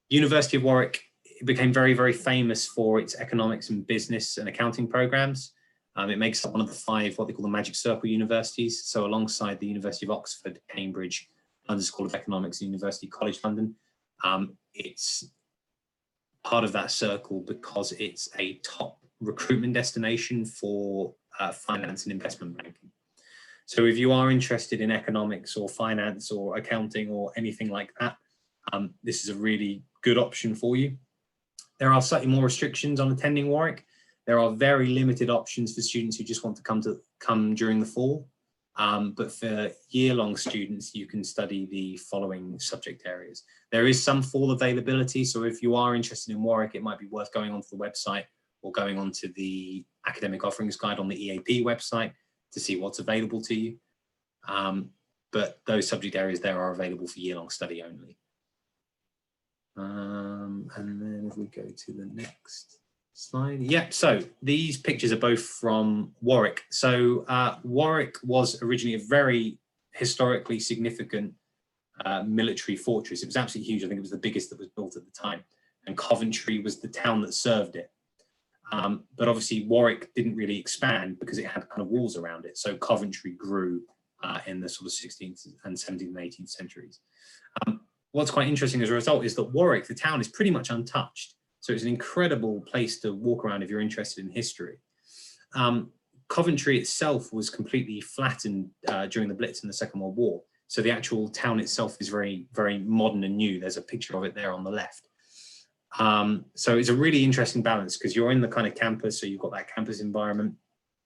University of Warwick became very, very famous for its economics and business and accounting programs. It makes up one of the 5 what they call the Magic Circle universities. So alongside the University of Oxford, Cambridge, London School of Economics, and University College London, it's part of that circle because it's a top recruitment destination for finance and investment banking. So if you are interested in economics or finance or accounting or anything like that, this is a really good option for you. There are slightly more restrictions on attending Warwick. There are very limited options for students who just want to come during the fall. But for year-long students, you can study the following subject areas. There is some fall availability. So if you are interested in Warwick, it might be worth going onto the website or going onto the academic offerings guide on the EAP website to see what's available to you. But those subject areas there are available for year-long study only. And then if we go to the next slide. Yeah, so these pictures are both from Warwick. So Warwick was originally a very historically significant military fortress. It was absolutely huge. I think it was the biggest that was built at the time. And Coventry was the town that served it. But obviously Warwick didn't really expand because it had kind of walls around it. So Coventry grew in the sort of 16th and 17th and 18th centuries. What's quite interesting as a result is that Warwick, the town, is pretty much untouched. So it's an incredible place to walk around if you're interested in history. Coventry itself was completely flattened during the Blitz in the Second World War. So the actual town itself is very, very modern and new. There's a picture of it there on the left. So it's a really interesting balance because you're in the kind of campus, so you've got that campus environment,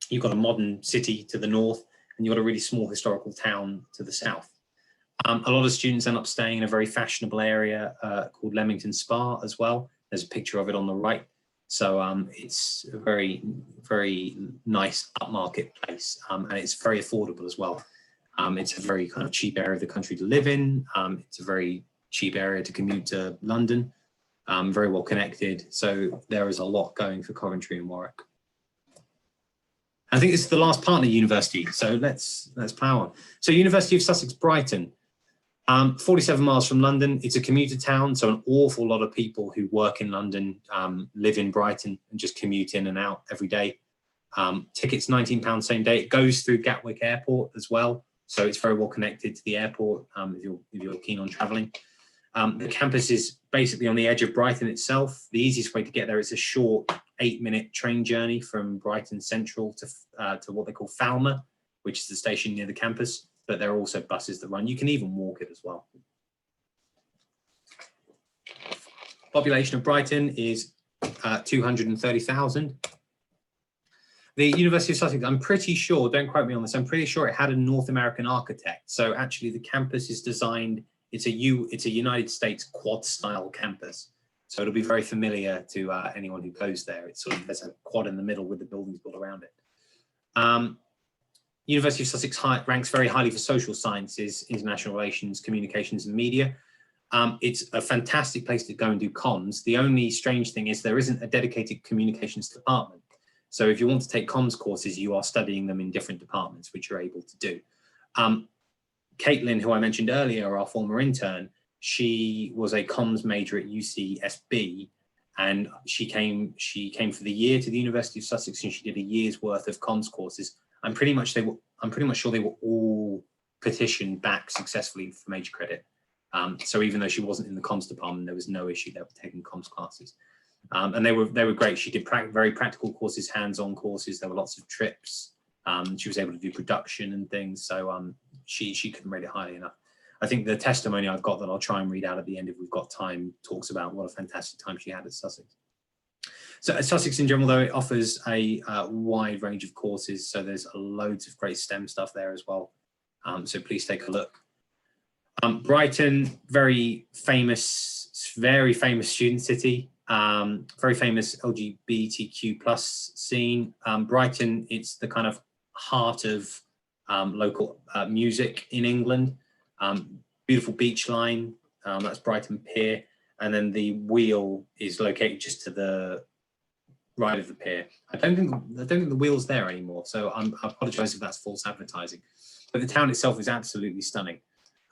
you've got a modern city to the north, and you've got a really small historical town to the south. A lot of students end up staying in a very fashionable area called Leamington Spa as well. There's a picture of it on the right. So it's a very, very nice upmarket place, and it's very affordable as well. It's a very kind of cheap area of the country to live in. It's a very cheap area to commute to London. Very well connected. So there is a lot going for Coventry and Warwick. I think this is the last partner university. So let's plow on. So University of Sussex, Brighton, 47 miles from London. It's a commuter town. So an awful lot of people who work in London live in Brighton and just commute in and out every day. Tickets £19 same day. It goes through Gatwick Airport as well. So it's very well connected to the airport if you're keen on traveling. The campus is basically on the edge of Brighton itself. The easiest way to get there is a short 8-minute train journey from Brighton Central to what they call Falmer, which is the station near the campus, but there are also buses that run. You can even walk it as well. Population of Brighton is 230,000. The University of Sussex, I'm pretty sure, don't quote me on this, I'm pretty sure it had a North American architect. So actually the campus is designed, it's a United States quad style campus. So it'll be very familiar to anyone who goes there. It's sort of, there's a quad in the middle with the buildings built around it. University of Sussex ranks very highly for social sciences, international relations, communications and media. It's a fantastic place to go and do comms. The only strange thing is there isn't a dedicated communications department. So if you want to take comms courses, you are studying them in different departments, which you're able to do. Caitlin, who I mentioned earlier, our former intern, she was a comms major at UCSB, and she came for the year to the University of Sussex, and she did a year's worth of comms courses. I'm pretty much sure they were all petitioned back successfully for major credit. So even though she wasn't in the comms department, there was no issue there with taking comms classes. And they were great. She did very practical courses, hands-on courses. There were lots of trips. She was able to do production and things. So she couldn't rate it highly enough. I think the testimony I've got that I'll try and read out at the end if we've got time talks about what a fantastic time she had at Sussex. So at Sussex in general, though, it offers a wide range of courses. So there's loads of great STEM stuff there as well. So please take a look. Brighton, very famous student city, very famous LGBTQ plus scene. Brighton, it's the kind of heart of local music in England. Beautiful beach line, that's Brighton Pier, and then the wheel is located just to the right of the pier. I don't think the wheel's there anymore, so I apologise if that's false advertising. But the town itself is absolutely stunning.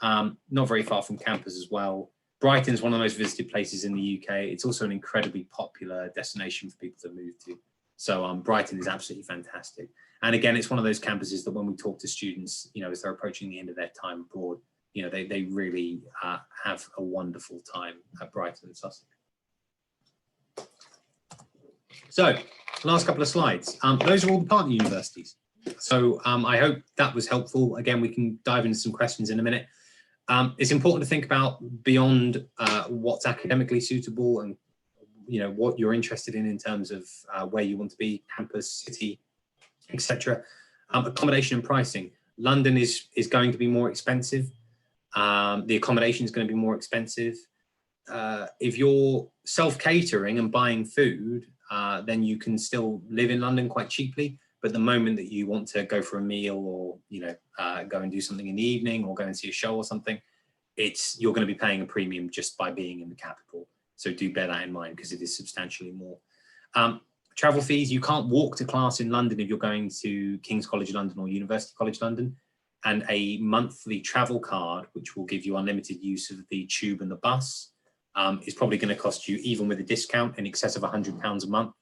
Not very far from campus as well. Brighton is one of the most visited places in the UK. It's also an incredibly popular destination for people to move to. So Brighton is absolutely fantastic. And again, it's one of those campuses that when we talk to students, you know, as they're approaching the end of their time abroad, you know, they really have a wonderful time at Brighton and Sussex. So last couple of slides. Those are all the partner universities. So I hope that was helpful. Again, we can dive into some questions in a minute. It's important to think about beyond what's academically suitable and, you know, what you're interested in terms of where you want to be, campus, city, etc. Accommodation and pricing. London is going to be more expensive. The accommodation is going to be more expensive. If you're self-catering and buying food, then you can still live in London quite cheaply. But the moment that you want to go for a meal or, you know, go and do something in the evening or go and see a show or something, you're going to be paying a premium just by being in the capital. So do bear that in mind because it is substantially more. Travel fees, you can't walk to class in London if you're going to King's College London or University College London. And a monthly travel card, which will give you unlimited use of the tube and the bus, is probably going to cost you, even with a discount, in excess of £100 a month.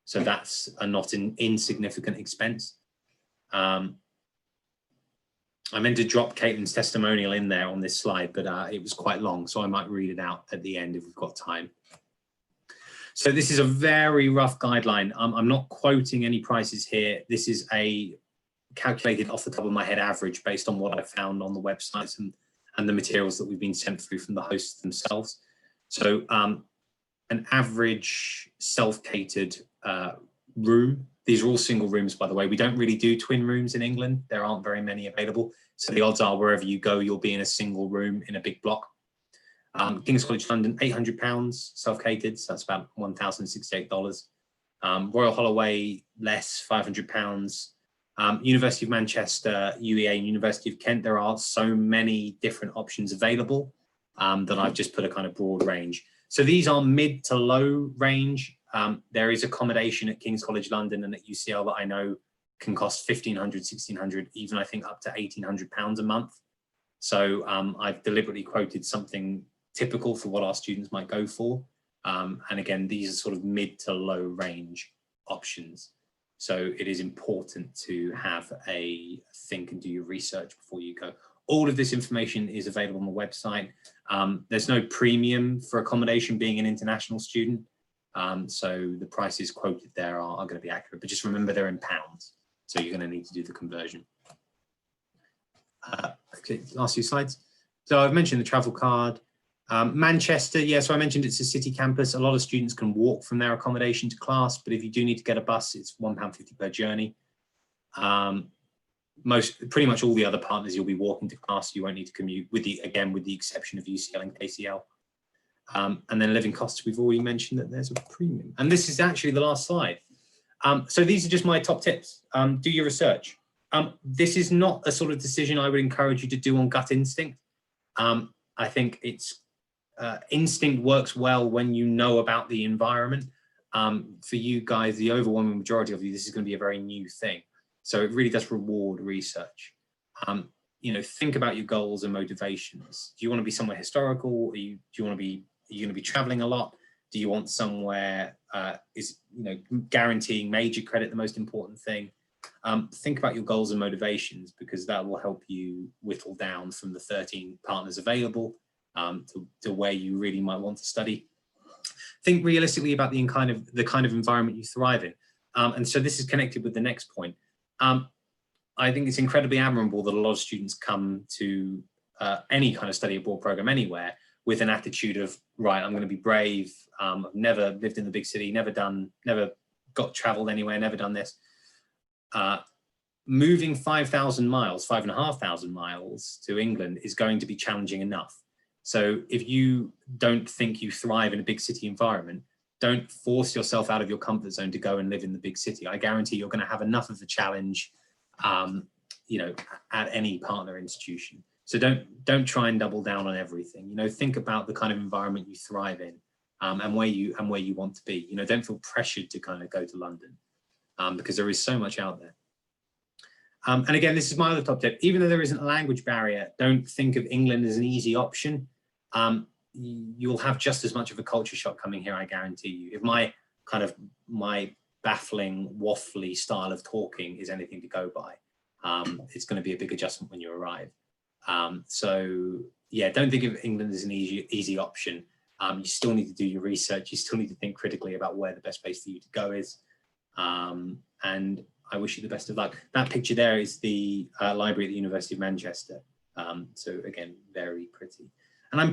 So that's a not an insignificant expense. I meant to drop Caitlin's testimonial in there on this slide, but it was quite long, so I might read it out at the end if we've got time. So this is a very rough guideline. I'm not quoting any prices here. This is a calculated off the top of my head average based on what I found on the websites and the materials that we've been sent through from the hosts themselves. So an average self-catered room. These are all single rooms, by the way. We don't really do twin rooms in England. There aren't very many available. So the odds are wherever you go, you'll be in a single room in a big block. King's College London, £800 self-catered. So that's about $1,068. Royal Holloway, less, £500. University of Manchester, UEA, and University of Kent, there are so many different options available that I've just put a kind of broad range. So these are mid to low range. There is accommodation at King's College London and at UCL that I know can cost £1,500, £1,600, even I think up to £1,800 a month. So I've deliberately quoted something typical for what our students might go for. And again, these are sort of mid to low range options. So it is important to have a think and do your research before you go. All of this information is available on the website. There's no premium for accommodation being an international student. So the prices quoted there are going to be accurate, but just remember they're in pounds. So you're going to need to do the conversion. Okay, last few slides. So I've mentioned the travel card. Manchester, yeah, so I mentioned it's a city campus. A lot of students can walk from their accommodation to class, but if you do need to get a bus, it's £1.50 per journey. Pretty much all the other partners you'll be walking to class, you won't need to commute, with the exception of UCL and KCL. And then living costs, we've already mentioned that there's a premium. And this is actually the last slide. So these are just my top tips. Do your research. This is not a sort of decision I would encourage you to do on gut instinct. I think it's instinct works well when you know about the environment. For you guys, the overwhelming majority of you, this is going to be a very new thing. So it really does reward research. You know, think about your goals and motivations. Do you want to be somewhere historical? Are you going to be traveling a lot? Do you want somewhere guaranteeing major credit the most important thing? Think about your goals and motivations, because that will help you whittle down from the 13 partners available to where you really might want to study. Think realistically about the kind of environment you thrive in. And so this is connected with the next point. I think it's incredibly admirable that a lot of students come to any kind of study abroad program anywhere with an attitude of, right, I'm going to be brave. I've never lived in the big city, never got traveled anywhere, never done this. Moving 5,000 miles, 5,500 miles to England is going to be challenging enough. So if you don't think you thrive in a big city environment, don't force yourself out of your comfort zone to go and live in the big city. I guarantee you're going to have enough of a challenge, you know, at any partner institution. So don't try and double down on everything. You know, think about the kind of environment you thrive in, and where you want to be. You know, don't feel pressured to kind of go to London, because there is so much out there. And again, this is my other top tip. Even though there isn't a language barrier, don't think of England as an easy option. You'll have just as much of a culture shock coming here, I guarantee you. If my baffling, waffly style of talking is anything to go by, it's going to be a big adjustment when you arrive. So yeah, don't think of England as an easy option. You still need to do your research. You still need to think critically about where the best place for you to go is. And I wish you the best of luck. That picture there is the library at the University of Manchester. So again, very pretty. And I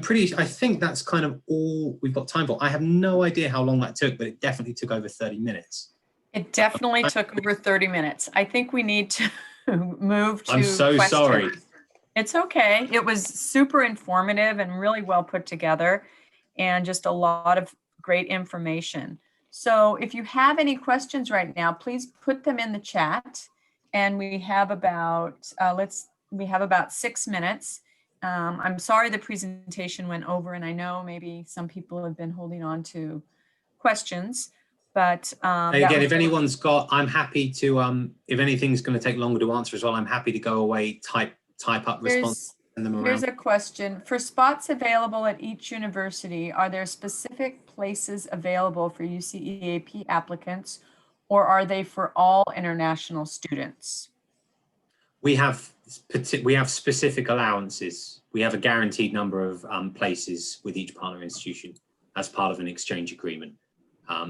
think that's kind of all we've got time for. I have no idea how long that took, but it definitely took over 30 minutes. It definitely took over 30 minutes. I think we need to move to I'm so questions. sorry. It's okay. It was super informative and really well put together, and just a lot of great information. So if you have any questions right now, please put them in the chat. And we have about 6 minutes. I'm sorry the presentation went over, and I know maybe some people have been holding on to questions, but again, if anyone's got, I'm happy to, if anything's going to take longer to answer as well, I'm happy to go away, type up responses. Here's a question. For spots available at each university, are there specific places available for UCEAP applicants, or are they for all international students? We have specific allowances. We have a guaranteed number of places with each partner institution as part of an exchange agreement.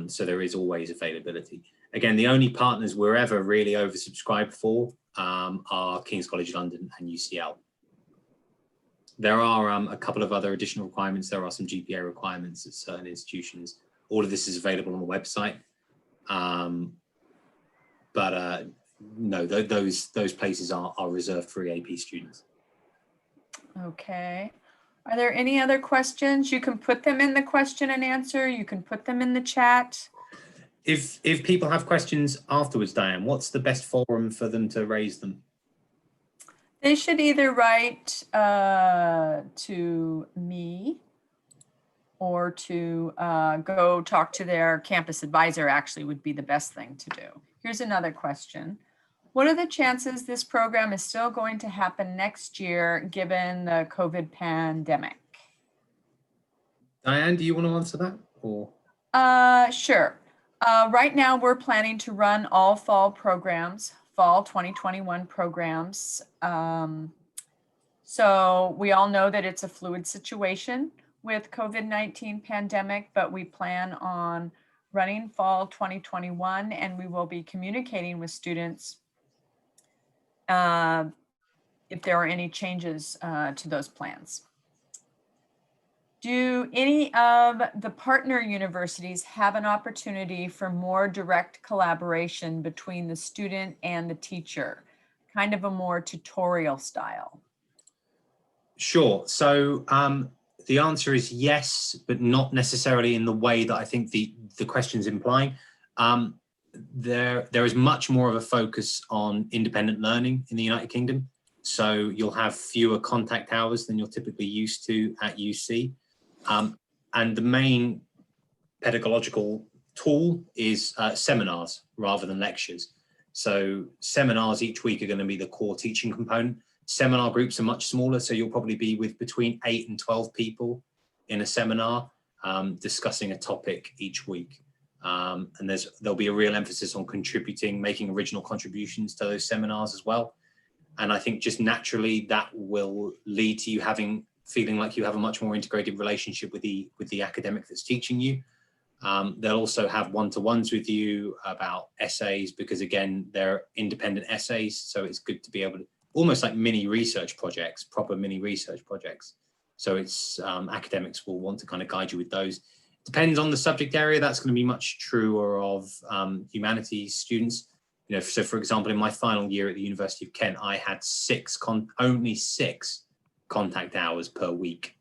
So there is always availability. Again, the only partners we're ever really oversubscribed for are King's College London and UCL. There are a couple of other additional requirements. There are some GPA requirements at certain institutions. All of this is available on the website. No, those places are reserved for EAP students. Okay. Are there any other questions? You can put them in the question and answer. You can put them in the chat. If people have questions afterwards, Diane, what's the best forum for them to raise them? They should either write to me or to go talk to their campus advisor, actually would be the best thing to do. Here's another question. What are the chances this program is still going to happen next year given the COVID pandemic? Diane, do you want to answer that? Or? Sure. Right now we're planning to run all fall programs, fall 2021 programs. So we all know that it's a fluid situation with COVID-19 pandemic, but we plan on running fall 2021, and we will be communicating with students if there are any changes to those plans. Do any of the partner universities have an opportunity for more direct collaboration between the student and the teacher, kind of a more tutorial style? Sure. So the answer is yes, but not necessarily in the way that I think the question's implying. There is much more of a focus on independent learning in the United Kingdom. So you'll have fewer contact hours than you're typically used to at UC. And the main pedagogical tool is seminars rather than lectures. So seminars each week are going to be the core teaching component. Seminar groups are much smaller, so you'll probably be with between 8 and 12 people in a seminar discussing a topic each week. And there'll be a real emphasis on contributing, making original contributions to those seminars as well. And I think just naturally that will lead to you having feeling like you have a much more integrated relationship with the academic that's teaching you. They'll also have one-to-ones with you about essays, because again, they're independent essays. So it's good to be able to, almost like mini research projects, proper mini research projects. So it's academics will want to kind of guide you with those. Depends on the subject area. That's going to be much truer of humanities students. You know, so for example, in my final year at the University of Kent, I had only six contact hours per week,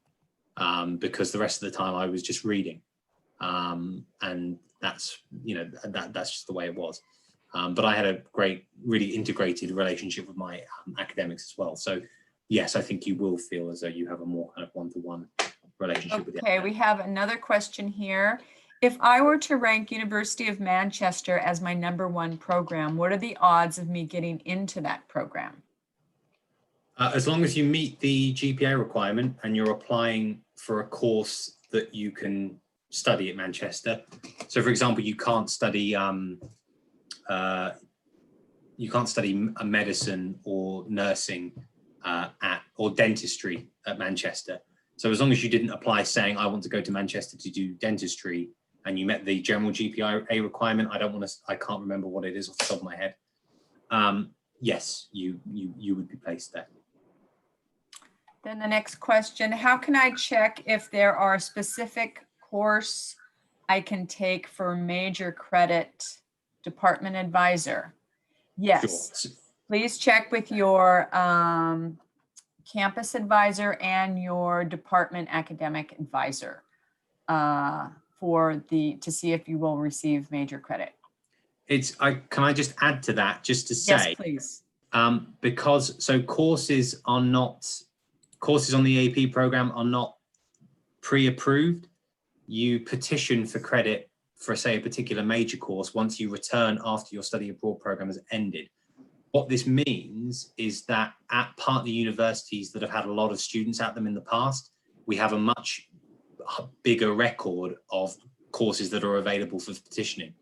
because the rest of the time I was just reading. And that's, you know, that's just the way it was. But I had a great, really integrated relationship with my academics as well. So yes, I think you will feel as though you have a more kind of one-to-one relationship with the Okay, we have another question here. If I were to rank University of Manchester as my #1 program, what are the odds of me getting into that program? As long as you meet the GPA requirement and you're applying for a course that you can study at Manchester. So for example, you can't study medicine or nursing or dentistry at Manchester. So as long as you didn't apply saying I want to go to Manchester to do dentistry and you met the general GPA requirement, I can't remember what it is off the top of my head. Yes, you would be placed there. Then the next question, how can I check if there are specific course I can take for major credit department advisor? Yes, Sure. Please check with your campus advisor and your department academic advisor to see if you will receive major credit. Can I just add to that just to say, yes, please. Because courses on the AP program are not pre-approved. You petition for credit for, say, a particular major course once you return after your study abroad program has ended. What this means is that at partner universities that have had a lot of students at them in the past, we have a much bigger record of courses that are available for petitioning.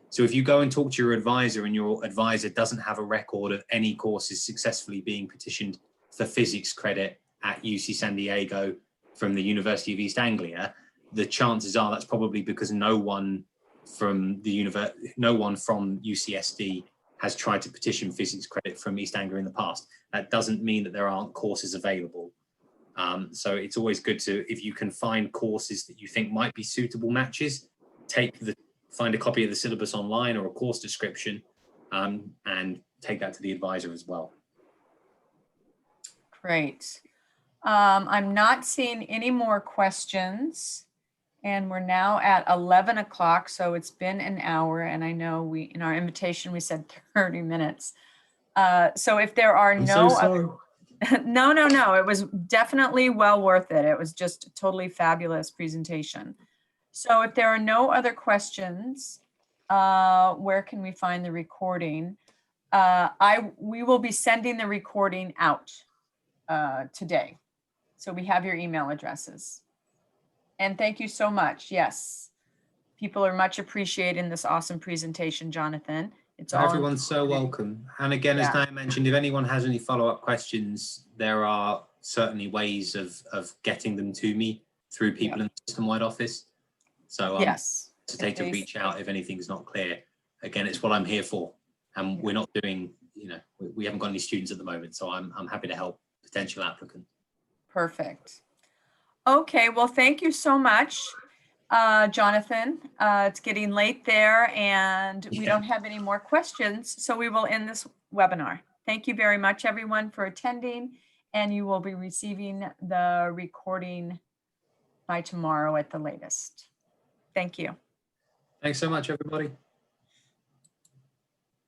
So if you go and talk to your advisor and your advisor doesn't have a record of any courses successfully being petitioned for physics credit at UC San Diego from the University of East Anglia, the chances are that's probably because no one from UCSD has tried to petition physics credit from East Anglia in the past. That doesn't mean that there aren't courses available. So it's always good to, if you can find courses that you think might be suitable matches, find a copy of the syllabus online or a course description, and take that to the advisor as well. Great. I'm not seeing any more questions. And we're now at 11 o'clock, so it's been an hour, and I know in our invitation we said 30 minutes. So if there are no, it was definitely well worth it. It was just a totally fabulous presentation. So if there are no other questions, where can we find the recording? We will be sending the recording out today. So we have your email addresses. And thank you so much. Yes, people are much appreciating this awesome presentation, Jonathan. Everyone's so welcome. And again, as Diane mentioned, if anyone has any follow-up questions, there are certainly ways of getting them to me through people in the system-wide office. So yes, to reach out if anything's not clear. Again, it's what I'm here for. And we're not doing, we haven't got any students at the moment, so I'm happy to help potential applicants. Perfect. Okay, well, thank you so much, Jonathan. It's getting late there and we don't have any more questions, so we will end this webinar. Thank you very much, everyone, for attending, and you will be receiving the recording by tomorrow at the latest. Thank you. Thanks so much, everybody.